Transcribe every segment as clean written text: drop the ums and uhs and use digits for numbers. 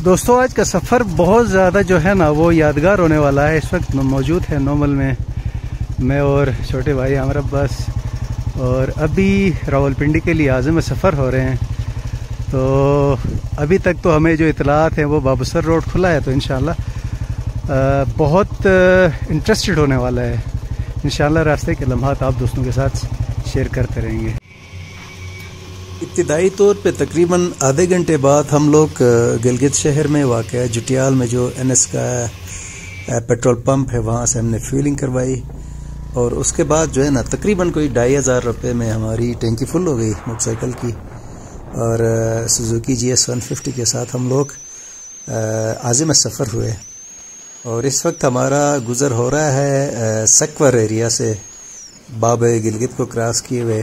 دوستوں آج کا سفر بہت زیادہ جو ہے نا وہ یادگار ہونے والا ہے. اس وقت موجود ہے نومل میں اور چھوٹے بھائی عامر عباس، اور ابھی راولپنڈی کے لیے عازم سفر ہو رہے ہیں. تو ابھی تک تو ہمیں جو اطلاعات ہیں وہ بابوسر روڈ کھلا ہے، تو انشاءاللہ بہت انٹرسٹڈ ہونے والا ہے. انشاءاللہ راستے کے لمحات آپ دوستوں کے ساتھ شیئر کرتے رہیں گے. ابتدائی طور پہ تقریباً آدھے گھنٹے بعد ہم لوگ گلگت شہر میں واقع جٹیال میں جو NS کا پیٹرول پمپ ہے وہاں سے ہم نے فیولنگ کروائی، اور اس کے بعد جو ہے نا تقریباً کوئی 2500 روپے میں ہماری ٹینکی فل ہو گئی موٹر سائیکل کی، اور سوزوکی GS 150 کے ساتھ ہم لوگ عازم سفر ہوئے. اور اس وقت ہمارا گزر ہو رہا ہے سکور ایریا سے. باب گلگت کو کراس کیے ہوئے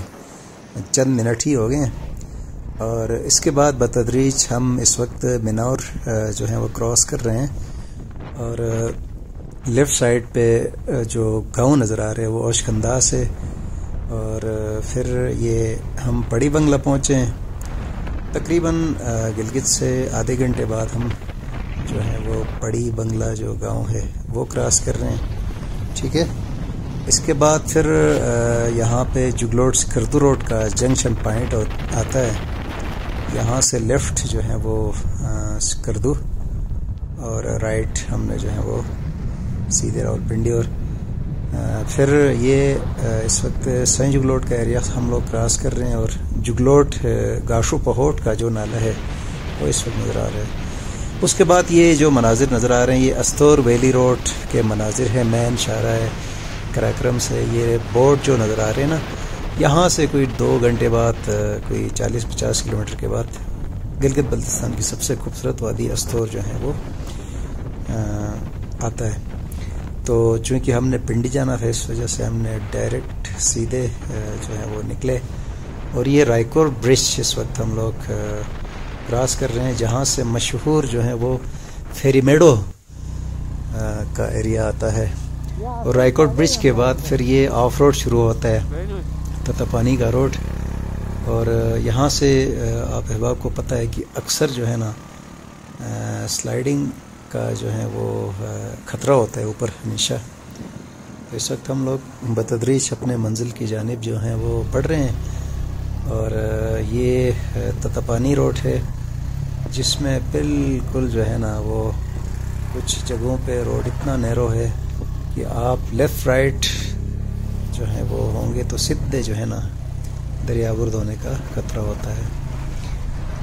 چند منٹ ہی ہو گئے ہیں، اور اس کے بعد بتدریج ہم اس وقت منور جو ہیں وہ کراس کر رہے ہیں. اور لیفٹ سائڈ پہ جو گاؤں نظر آ رہے ہیں وہ اوشک انداز ہے، اور پھر یہ ہم پڑی بنگلہ پہنچے ہیں. تقریباً گلگت سے آدھے گھنٹے بعد ہم جو ہے وہ پڑی بنگلہ جو گاؤں ہے وہ کراس کر رہے ہیں. ٹھیک ہے، اس کے بعد پھر یہاں پہ جگلوٹ سکردو روڈ کا جنکشن پوائنٹ آتا ہے. یہاں سے لیفٹ جو ہے وہ سکردو، اور رائٹ ہم نے جو ہے وہ سیدھے راولپنڈی. اور پھر یہ اس وقت سین جگلوٹ کا ایریا ہم لوگ کراس کر رہے ہیں، اور جگلوٹ گاشو پہوٹ کا جو نالہ ہے وہ اس وقت نظر آ رہا ہے. اس کے بعد یہ جو مناظر نظر آ رہے ہیں یہ استور ویلی روڈ کے مناظر ہے. مین شاہراہ ہے کراکرم سے. یہ بورڈ جو نظر آ رہے ہیں نا، یہاں سے کوئی 2 گھنٹے بعد کوئی 40-50 کلومیٹر کے بعد گلگت بلتستان کی سب سے خوبصورت وادی استور جو ہے وہ آتا ہے. تو چونکہ ہم نے پنڈی جانا تھا اس وجہ سے ہم نے ڈائریکٹ سیدھے جو ہے وہ نکلے. اور یہ رائکور برج اس وقت ہم لوگ کراس کر رہے ہیں، جہاں سے مشہور جو ہے وہ فیری میڈو کا ایریا آتا ہے. اور رائکوٹ برج کے بعد پھر یہ آف روڈ شروع ہوتا ہے، تتپانی کا روڈ. اور یہاں سے آپ احباب کو پتہ ہے کہ اکثر جو ہے نا سلائیڈنگ کا جو ہے وہ خطرہ ہوتا ہے اوپر ہمیشہ. اس وقت ہم لوگ بتدریج اپنے منزل کی جانب جو ہیں وہ بڑھ رہے ہیں. اور یہ تتپانی روڈ ہے جس میں بالکل جو ہے نا وہ کچھ جگہوں پہ روڈ اتنا نیرو ہے کہ آپ لیفٹ رائٹ جو ہے وہ ہوں گے تو سیدھے جو ہے نا دریا برد ہونے کا خطرہ ہوتا ہے.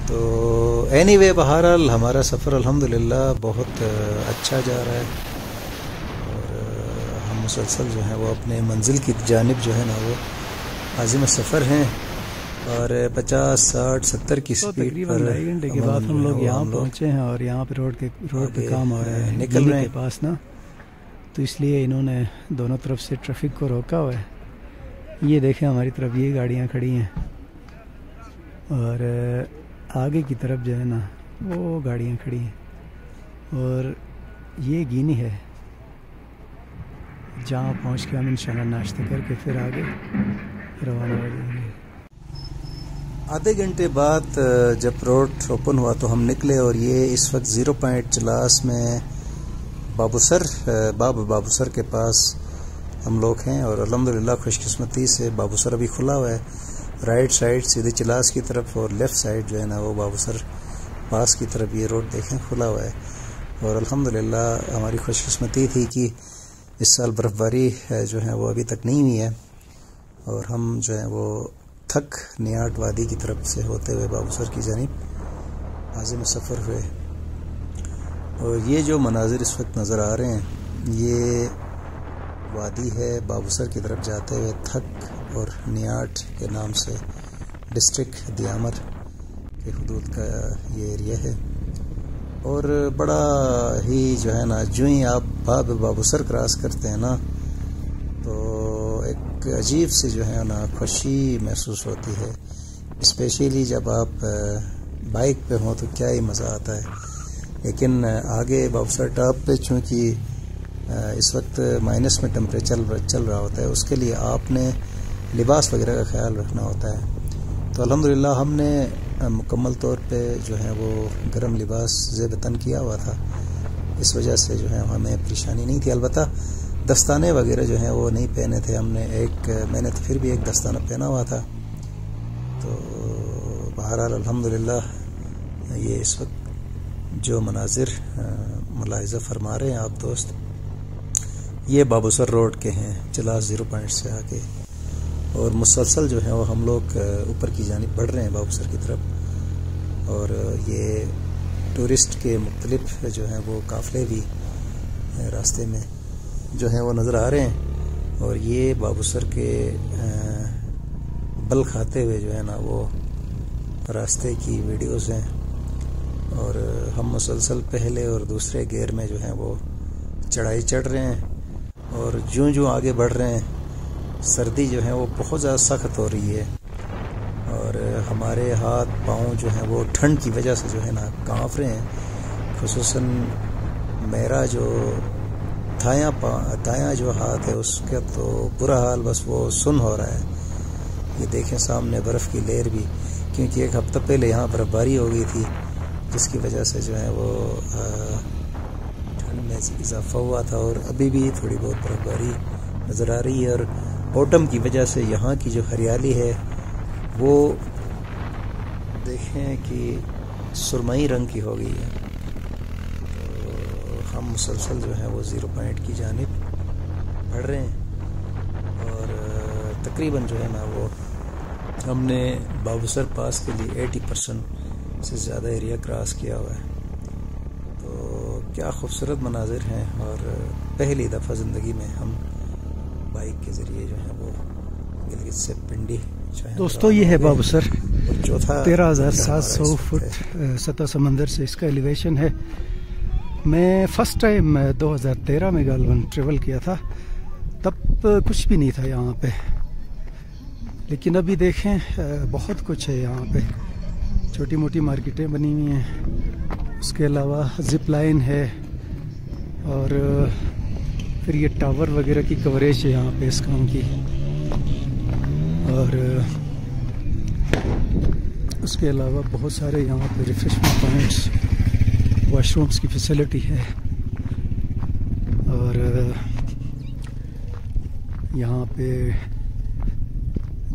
تو اینی وے بہرحال ہمارا سفر الحمدللہ بہت اچھا جا رہا ہے، اور ہم مسلسل جو ہے وہ اپنے منزل کی جانب جو ہے نا وہ عازم سفر ہیں. اور 50-60-70 کی سپیڈ پر 2.5 گھنٹے کے بعد ہم لوگ یہاں پہنچے ہیں، اور یہاں پہ روڈ پہ کام ہو رہا ہے نکل رہے کے پاس نا، تو اس لیے انہوں نے دونوں طرف سے ٹریفک کو روکا ہوا ہے. یہ دیکھیں ہماری طرف یہ گاڑیاں کھڑی ہیں، اور آگے کی طرف جو ہے نا وہ گاڑیاں کھڑی ہیں. اور یہ گینی ہے جہاں پہنچ کے ہم انشاءاللہ ناشتہ کر کے پھر آگے روانہ ہو جائیں گے. آدھے گھنٹے بعد جب روڈ اوپن ہوا تو ہم نکلے، اور یہ اس وقت 0 پوائنٹ چلاس میں بابوسر کے پاس ہم لوگ ہیں. اور الحمدللہ خوش قسمتی سے بابوسر ابھی کھلا ہوا ہے. رائٹ سائڈ سیدھے چلاس کی طرف، اور لیفٹ سائڈ جو ہے نا وہ بابوسر پاس کی طرف یہ روڈ دیکھیں کھلا ہوا ہے. اور الحمدللہ ہماری خوش قسمتی تھی کہ اس سال برف باری جو ہے وہ ابھی تک نہیں ہوئی ہے، اور ہم جو ہے وہ تھک نیاٹ وادی کی طرف سے ہوتے ہوئے بابوسر کی جانب عازم سفر ہوئے. اور یہ جو مناظر اس وقت نظر آ رہے ہیں یہ وادی ہے بابوسر کی طرف جاتے ہوئے. تھک اور نیاٹ کے نام سے ڈسٹرکٹ دیامر کے حدود کا یہ ایریا ہے. اور بڑا ہی جو ہے نا جو ہی آپ بابوسر کراس کرتے ہیں نا تو ایک عجیب سی جو ہے نا خوشی محسوس ہوتی ہے، اسپیشلی جب آپ بائک پہ ہوں تو کیا ہی مزہ آتا ہے. لیکن آگے بابوسر ٹاپ پہ چونکہ اس وقت مائنس میں ٹمپریچر چل رہا ہوتا ہے، اس کے لیے آپ نے لباس وغیرہ کا خیال رکھنا ہوتا ہے. تو الحمدللہ ہم نے مکمل طور پہ جو ہے وہ گرم لباس زیب تن کیا ہوا تھا، اس وجہ سے جو ہے ہمیں پریشانی نہیں تھی. البتہ دستانے وغیرہ جو ہیں وہ نہیں پہنے تھے ہم نے. میں نے تو پھر بھی ایک دستانہ پہنا ہوا تھا. تو بہرحال الحمدللہ یہ اس وقت جو مناظر ملاحظہ فرما رہے ہیں آپ دوست، یہ بابوسر روڈ کے ہیں، چلاس 0 پوائنٹ سے آگے، اور مسلسل جو ہے وہ ہم لوگ اوپر کی جانب بڑھ رہے ہیں بابوسر کی طرف. اور یہ ٹورسٹ کے مختلف جو ہیں وہ قافلے بھی راستے میں جو ہیں وہ نظر آ رہے ہیں. اور یہ بابوسر کے بل کھاتے ہوئے جو ہے نا وہ راستے کی ویڈیوز ہیں. اور ہم مسلسل پہلے اور دوسرے گیئر میں جو ہیں وہ چڑھائی چڑھ رہے ہیں. اور جوں آگے بڑھ رہے ہیں سردی جو ہے وہ بہت زیادہ سخت ہو رہی ہے، اور ہمارے ہاتھ پاؤں جو ہیں وہ ٹھنڈ کی وجہ سے جو ہے نا کانپ رہے ہیں. خصوصاً میرا جو دایاں جو ہاتھ ہے اس کا تو برا حال، بس وہ سن ہو رہا ہے. یہ دیکھیں سامنے برف کی لہر بھی، کیونکہ ایک ہفتہ پہلے یہاں برف باری ہو گئی تھی، جس کی وجہ سے جو ہے وہ ٹھنڈ میں اضافہ ہوا تھا. اور ابھی بھی تھوڑی بہت برف باری نظر آ رہی ہے. اور اوٹم کی وجہ سے یہاں کی جو ہریالی ہے وہ دیکھیں کہ سرمئی رنگ کی ہو گئی ہے. تو ہم مسلسل جو ہے وہ 0 پوائنٹ کی جانب بڑھ رہے ہیں. اور تقریباً جو ہے نا وہ ہم نے بابوسر پاس کے لیے 80% سے زیادہ ایریا کراس کیا ہوا ہے. تو کیا خوبصورت مناظر ہیں. اور پہلی دفعہ زندگی میں ہم بائک کے ذریعے جو ہے وہ گلگت سے پنڈی جو ہے دوستو یہ ہے بابوسر، 13,700 فٹ سطح سمندر سے اس کا ایلیویشن ہے. میں فرسٹ ٹائم 2013 میں غالباً ٹریول کیا تھا، تب کچھ بھی نہیں تھا یہاں پہ. لیکن ابھی دیکھیں بہت کچھ ہے یہاں پہ. چھوٹی موٹی مارکیٹیں بنی ہوئی ہیں، اس کے علاوہ زپ لائن ہے، اور پھر یہ ٹاور وغیرہ کی کوریج ہے یہاں پہ اس کام کی. اور اس کے علاوہ بہت سارے یہاں پہ ریفریشمنٹ پوائنٹس، واش رومس کی فیسلٹی ہے. اور یہاں پہ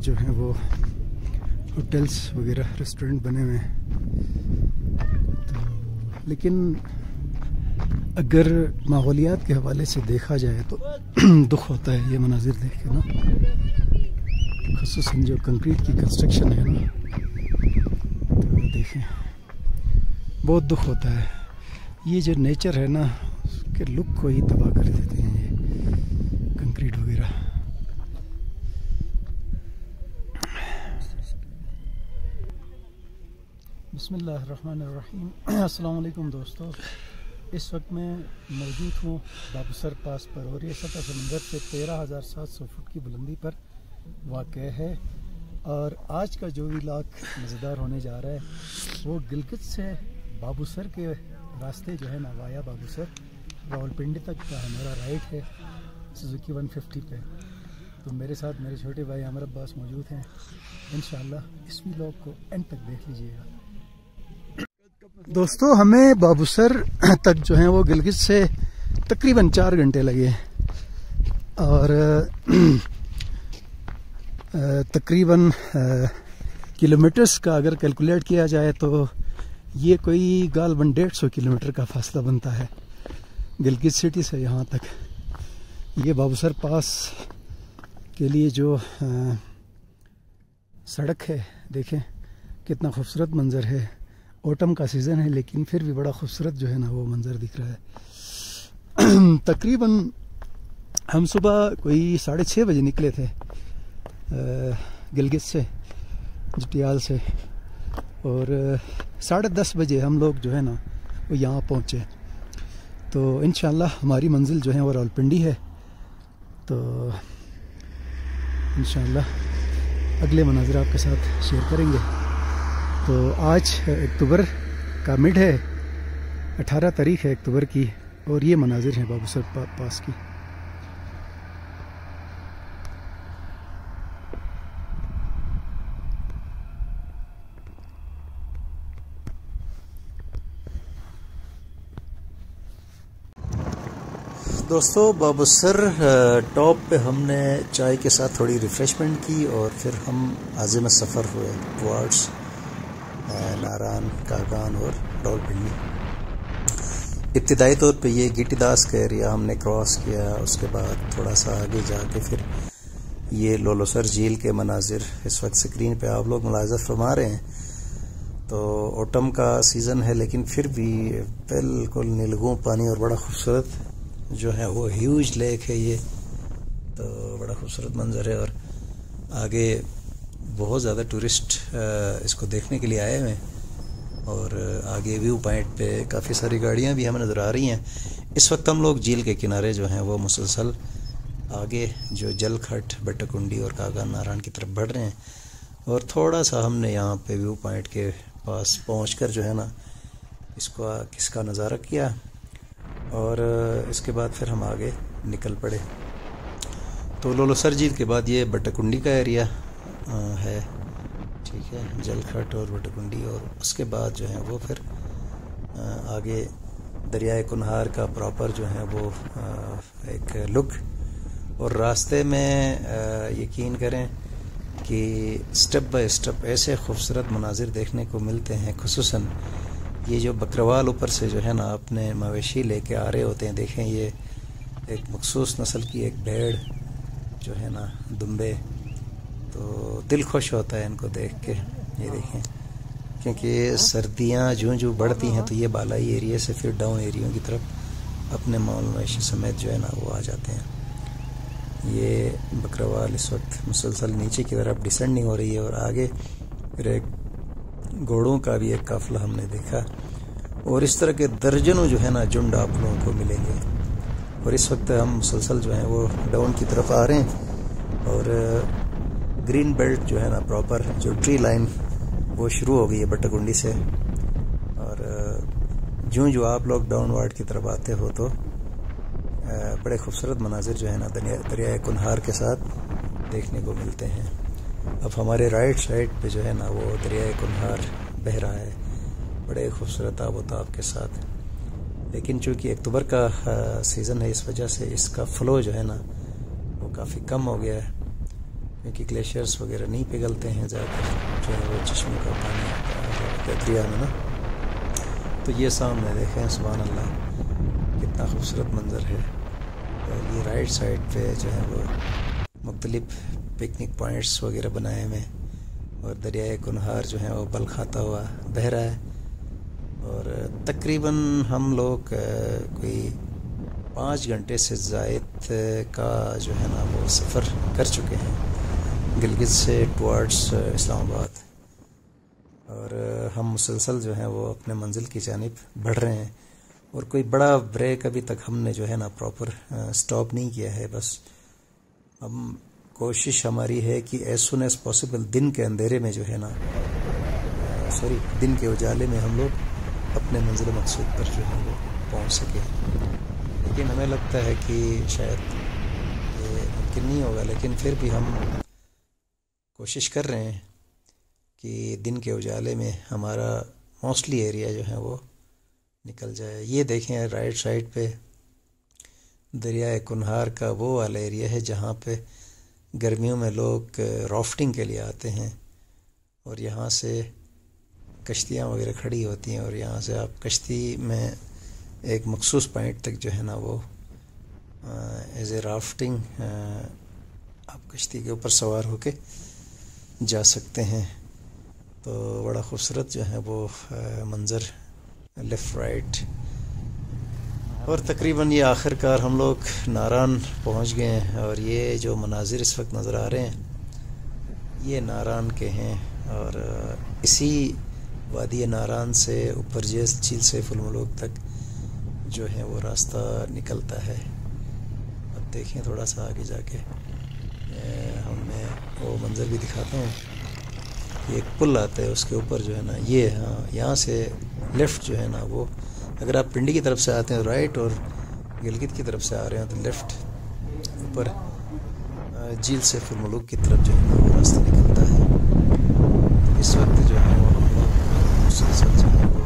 جو ہیں وہ ہوٹلس وغیرہ ریسٹورنٹ بنے ہوئے ہیں. لیکن اگر ماحولیات کے حوالے سے دیکھا جائے تو دکھ ہوتا ہے یہ مناظر دیکھ کے نا، خصوصاً جو کنکریٹ کی کنسٹرکشن ہے نا. تو دیکھیں بہت دکھ ہوتا ہے. یہ جو نیچر ہے نا اس کے لک کو ہی تباہ کر دیتے ہیں یہ کنکریٹ وغیرہ. بسم اللہ الرحمن الرحیم. السلام علیکم دوستو. اس وقت میں موجود ہوں بابوسر پاس پر، اور یہ سطح سمندر سے 13,700 فٹ کی بلندی پر واقع ہے. اور آج کا جو ولاگ مزیدار ہونے جا رہا ہے وہ گلگت سے بابوسر کے راستے جو ہے نا وایا بابوسر راولپنڈی تک کا ہمارا رائڈ ہے سوزوکی 150 پہ. تو میرے ساتھ میرے چھوٹے بھائی عامر عباس موجود ہیں. انشاءاللہ اس ولاگ کو اینڈ تک دیکھ لیجیے گا. دوستو ہمیں بابوسر تک جو ہیں وہ گلگت سے تقریباً 4 گھنٹے لگے، اور تقریباً کلومیٹرز کا اگر کیلکولیٹ کیا جائے تو یہ کوئی غالباً 150 کلومیٹر کا فاصلہ بنتا ہے گلگت سٹی سے یہاں تک. یہ بابوسر پاس کے لیے جو سڑک ہے دیکھیں کتنا خوبصورت منظر ہے. اوٹم کا سیزن ہے لیکن پھر بھی بڑا خوبصورت جو ہے نا وہ منظر دکھ رہا ہے. تقریباً ہم صبح کوئی 6:30 بجے نکلے تھے گلگت سے جٹیال سے، اور 10:30 بجے ہم لوگ جو ہے نا وہ یہاں پہنچے. تو انشاءاللہ ہماری منزل جو ہے وہ راولپنڈی ہے. تو انشاءاللہ اگلے مناظر آپ کے ساتھ شیئر کریں گے. تو آج اکتوبر کا مڈ ہے، 18 تاریخ ہے اکتوبر کی، اور یہ مناظر ہیں بابوسر پاس کی. دوستو بابسر ٹاپ پہ ہم نے چائے کے ساتھ تھوڑی ریفریشمنٹ کی اور پھر ہم عازم سفر ہوئے ٹوارڈس ناران، کاغان اور راولپنڈی۔ ابتدائی طور پہ یہ گیٹی داس کا ایریا ہم نے کراس کیا، اس کے بعد تھوڑا سا آگے جا کے پھر یہ لولوسر جھیل کے مناظر اس وقت سکرین پہ آپ لوگ ملاحظہ فرما رہے ہیں۔ تو اوٹم کا سیزن ہے لیکن پھر بھی بالکل نیلگوں پانی اور بڑا خوبصورت جو ہے وہ ہیوج لیک ہے یہ، تو بڑا خوبصورت منظر ہے، اور آگے بہت زیادہ ٹورسٹ اس کو دیکھنے کے لیے آئے ہوئے ہیں، اور آگے ویو پوائنٹ پہ کافی ساری گاڑیاں بھی ہمیں نظر آ رہی ہیں۔ اس وقت ہم لوگ جھیل کے کنارے جو ہیں وہ مسلسل آگے جو جل کھٹ، بٹکنڈی اور کاغان ناران کی طرف بڑھ رہے ہیں، اور تھوڑا سا ہم نے یہاں پہ ویو پوائنٹ کے پاس پہنچ کر جو ہے نا اس کا نظارہ کیا، اور اس کے بعد پھر ہم آگے نکل پڑے۔ تو لولوسر جھیل کے بعد یہ بٹکنڈی کا ایریا ہے، ٹھیک ہے، جل کھٹ اور بٹکنڈی، اور اس کے بعد جو ہے وہ پھر آگے دریائے کنہار کا پراپر جو ہے وہ ایک لک، اور راستے میں یقین کریں کہ سٹیپ بائی سٹیپ ایسے خوبصورت مناظر دیکھنے کو ملتے ہیں، خصوصاً یہ جو بکروال اوپر سے جو ہے نا اپنے مویشی لے کے آ رہے ہوتے ہیں۔ دیکھیں یہ ایک مخصوص نسل کی ایک بھیڑ جو ہے نا دمبے، تو دل خوش ہوتا ہے ان کو دیکھ کے، یہ دیکھیں، کیونکہ سردیاں جو بڑھتی ہیں تو یہ بالائی ایریے سے پھر ڈاؤن ایریوں کی طرف اپنے مال مویشی سمیت جو ہے نا وہ آ جاتے ہیں۔ یہ بکروال اس وقت مسلسل نیچے کی طرف ڈسینڈنگ ہو رہی ہے، اور آگے پھر ایک گھوڑوں کا بھی ایک قافلہ ہم نے دیکھا، اور اس طرح کے درجنوں جو ہے نا جھنڈ آپ لوگوں کو ملیں گے۔ اور اس وقت ہم مسلسل جو ہیں وہ ڈاؤن کی طرف آ رہے ہیں، اور گرین بیلٹ جو ہے نا پراپر جو ٹری لائن وہ شروع ہو گئی ہے بٹکنڈی سے، اور جو آپ لوگ ڈاؤن وارڈ کی طرف آتے ہو تو بڑے خوبصورت مناظر جو ہے نا دریائے کنہار کے ساتھ دیکھنے کو ملتے ہیں۔ اب ہمارے رائٹ سائڈ پہ جو ہے نا وہ دریائے کنہار بہہ رہا ہے بڑے خوبصورت آب و تاب کے ساتھ، لیکن چونکہ اکتوبر کا سیزن ہے اس وجہ سے اس کا فلو جو ہے نا وہ کافی کم ہو گیا ہے، کیونکہ گلیشیئرس وغیرہ نہیں پگھلتے ہیں زیادہ جو ہے وہ چشمے کا پانی دریا میں نا۔ تو یہ سامنے دیکھیں، سبحان اللہ کتنا خوبصورت منظر ہے۔ اور یہ رائٹ سائڈ پہ جو ہے وہ مختلف پکنک پوائنٹس وغیرہ بنائے ہوئے، اور دریائے کنہار جو ہے وہ بل کھاتا ہوا بہہ رہا ہے، اور تقریباً ہم لوگ کوئی 5 گھنٹے سے زائد کا جو ہے نا وہ سفر کر چکے ہیں گلگت سے ٹوارڈس اسلام آباد، اور ہم مسلسل جو ہے وہ اپنے منزل کی جانب بڑھ رہے ہیں، اور کوئی بڑا بریک ابھی تک ہم نے جو ہے نا پراپر سٹاپ نہیں کیا ہے۔ بس ہم کوشش ہماری ہے کہ ایز سون ایز پاسبل دن کے اندھیرے میں جو ہے نا دن کے اجالے میں ہم لوگ اپنے منزل مقصود پر جو ہے وہ پہنچ سکیں، لیکن ہمیں لگتا ہے کہ شاید یہ ممکن نہیں ہوگا، لیکن پھر بھی ہم کوشش کر رہے ہیں کہ دن کے اجالے میں ہمارا موسٹلی ایریا جو ہے وہ نکل جائے۔ یہ دیکھیں رائٹ سائڈ پہ دریائے کنہار کا وہ والا ایریا ہے جہاں پہ گرمیوں میں لوگ رافٹنگ کے لیے آتے ہیں، اور یہاں سے کشتیاں وغیرہ کھڑی ہوتی ہیں، اور یہاں سے آپ کشتی میں ایک مخصوص پوائنٹ تک جو ہے نا وہ ایز اے رافٹنگ آپ کشتی کے اوپر سوار ہو کے جا سکتے ہیں۔ تو بڑا خوبصورت جو ہے وہ منظر لیفٹ رائٹ، اور تقریباً یہ آخر کار ہم لوگ ناران پہنچ گئے ہیں، اور یہ جو مناظر اس وقت نظر آ رہے ہیں یہ ناران کے ہیں، اور اسی وادی ناران سے اوپر جھیل سیف الملوک تک جو ہے وہ راستہ نکلتا ہے۔ اب دیکھیں تھوڑا سا آگے جا کے ہم میں وہ منظر بھی دکھاتا ہوں۔ یہ ایک پل آتا ہے، اس کے اوپر جو ہے نا یہ یہاں سے لیفٹ جو ہے نا وہ اگر آپ پنڈی کی طرف سے آتے ہیں رائٹ، اور گلگت کی طرف سے آ رہے ہیں تو لیفٹ، اوپر جھیل سیف الملوک کی طرف جو ہے نا وہ راستہ نکلتا ہے۔ اس وقت جو ہے وہ ہم لوگ مسلسل جو ہے وہ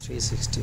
360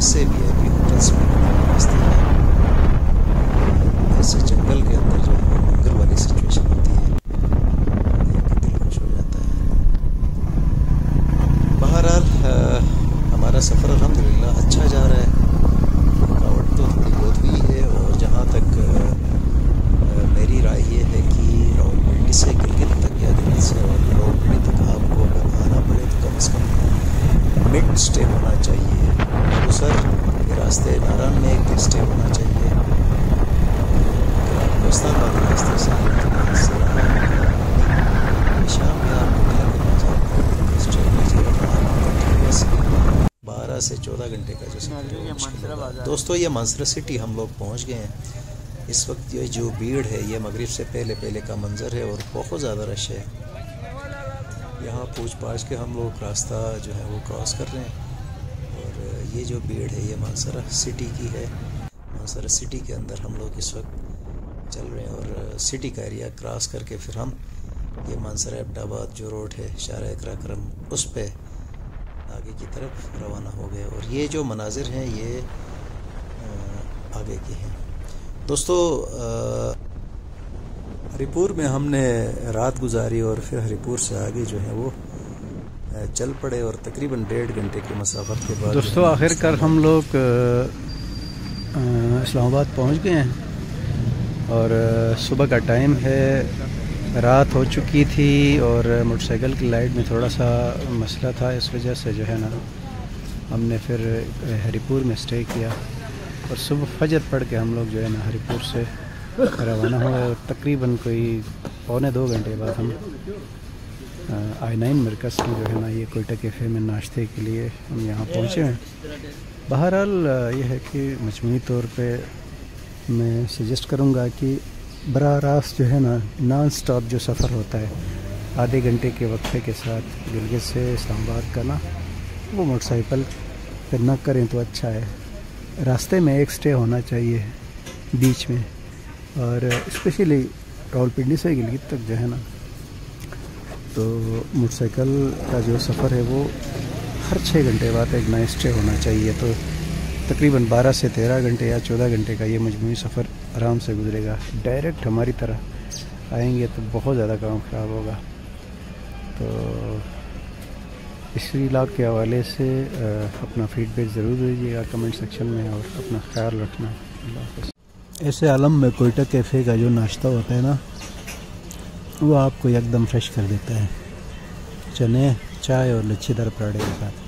ایسے بھی ہے کہ ہوٹلس میں راستے ہیں ایسے جنگل کے اندر جو ہے منگر والی سچویشن ہوتی ہے، دیکھ کے دل خوش ہو جاتا ہے۔ بہرحال ہمارا سفر الحمدللہ اچھا جا رہا ہے، رکاوٹ تو تھوڑی بہت ہوئی ہے، اور جہاں تک میری رائے یہ ہے کہ راولپنڈی سے گلگت تک یا گلگت سے راولپنڈی تک آپ کو اگر آنا پڑے تو کم از کم مڈ اسٹے ہونا چاہیے، دوسر یہ راستے ناران میں ایک دن اسٹے ہونا چاہیے۔ اگر آپ کوستان والے راستے سے شام میں آپ کو ملا کرنا چاہتے ہیں اسٹے کیجیے، بس 12 سے 14 گھنٹے کا جو سفر ہے مشکل ہوگا۔ دوستو یہ مانسہرہ سٹی ہم لوگ پہنچ گئے ہیں۔ اس وقت یہ جو بھیڑ ہے یہ مغرب سے پہلے کا منظر ہے، اور بہت زیادہ رش ہے۔ یہاں پوچھ پاچھ کے ہم لوگ راستہ جو ہے وہ کراس کر رہے ہیں، اور یہ جو بھیڑ ہے یہ مانسہرہ سٹی کی ہے۔ مانسہرہ سٹی کے اندر ہم لوگ اس وقت چل رہے ہیں، اور سٹی کا ایریا کراس کر کے پھر ہم یہ مانسہرہ عبد آباد جو روڈ ہے شارع اقرا کرم اس پہ آگے کی طرف روانہ ہو گئے، اور یہ جو مناظر ہیں یہ آگے کے ہیں۔ دوستو ہری پور میں ہم نے رات گزاری، اور پھر ہری پور سے آگے جو ہے وہ چل پڑے، اور تقریباً 1.5 گھنٹے کی مسافت کے بعد دوستو آخر کار ہم لوگ اسلام آباد پہنچ گئے ہیں، اور صبح کا ٹائم ہے، رات ہو چکی تھی، اور موٹر سائیکل کی لائٹ میں تھوڑا سا مسئلہ تھا، اس وجہ سے جو ہے نا ہم نے پھر ہری پور میں اسٹے کیا، اور صبح فجر پڑھ کے ہم لوگ جو ہے نا ہری پور سے روانہ ہوئے، اور تقریباً کوئی 1.25 گھنٹے بعد ہم I9 مرکز میں جو ہے نا یہ کوئٹہ کیفے میں ناشتے کے لیے ہم یہاں پہنچے ہیں۔ بہرحال یہ ہے کہ مجموعی طور پہ میں سجیسٹ کروں گا کہ براہ راست جو ہے نا نان سٹاپ جو سفر ہوتا ہے آدھے گھنٹے کے وقفے کے ساتھ گلگت سے اسلام آباد کا نا، وہ موٹر سائیکل پہ نہ کریں تو اچھا ہے۔ راستے میں ایک سٹے ہونا چاہیے بیچ میں، اور اسپیشلی راولپنڈی سے گلگت تک جو ہے نا تو موٹر سائیکل کا جو سفر ہے وہ ہر 6 گھنٹے بعد ایک نیا سٹے ہونا چاہیے، تو تقریباً 12 سے 13 گھنٹے یا 14 گھنٹے کا یہ مجموعی سفر آرام سے گزرے گا۔ ڈائریکٹ ہماری طرح آئیں گے تو بہت زیادہ کام خراب ہوگا۔ تو اس ولاگ کے حوالے سے اپنا فیڈ بیک ضرور دیجیے گا کمنٹ سیکشن میں، اور اپنا خیال رکھنا۔ اللہ حافظ۔ ایسے عالم میں کوئٹہ کیفے کا جو ناشتہ ہوتا ہے نا وہ آپ کو ایک دم فریش کر دیتا ہے، چنے چائے اور لچھی دار پراٹھے کے ساتھ۔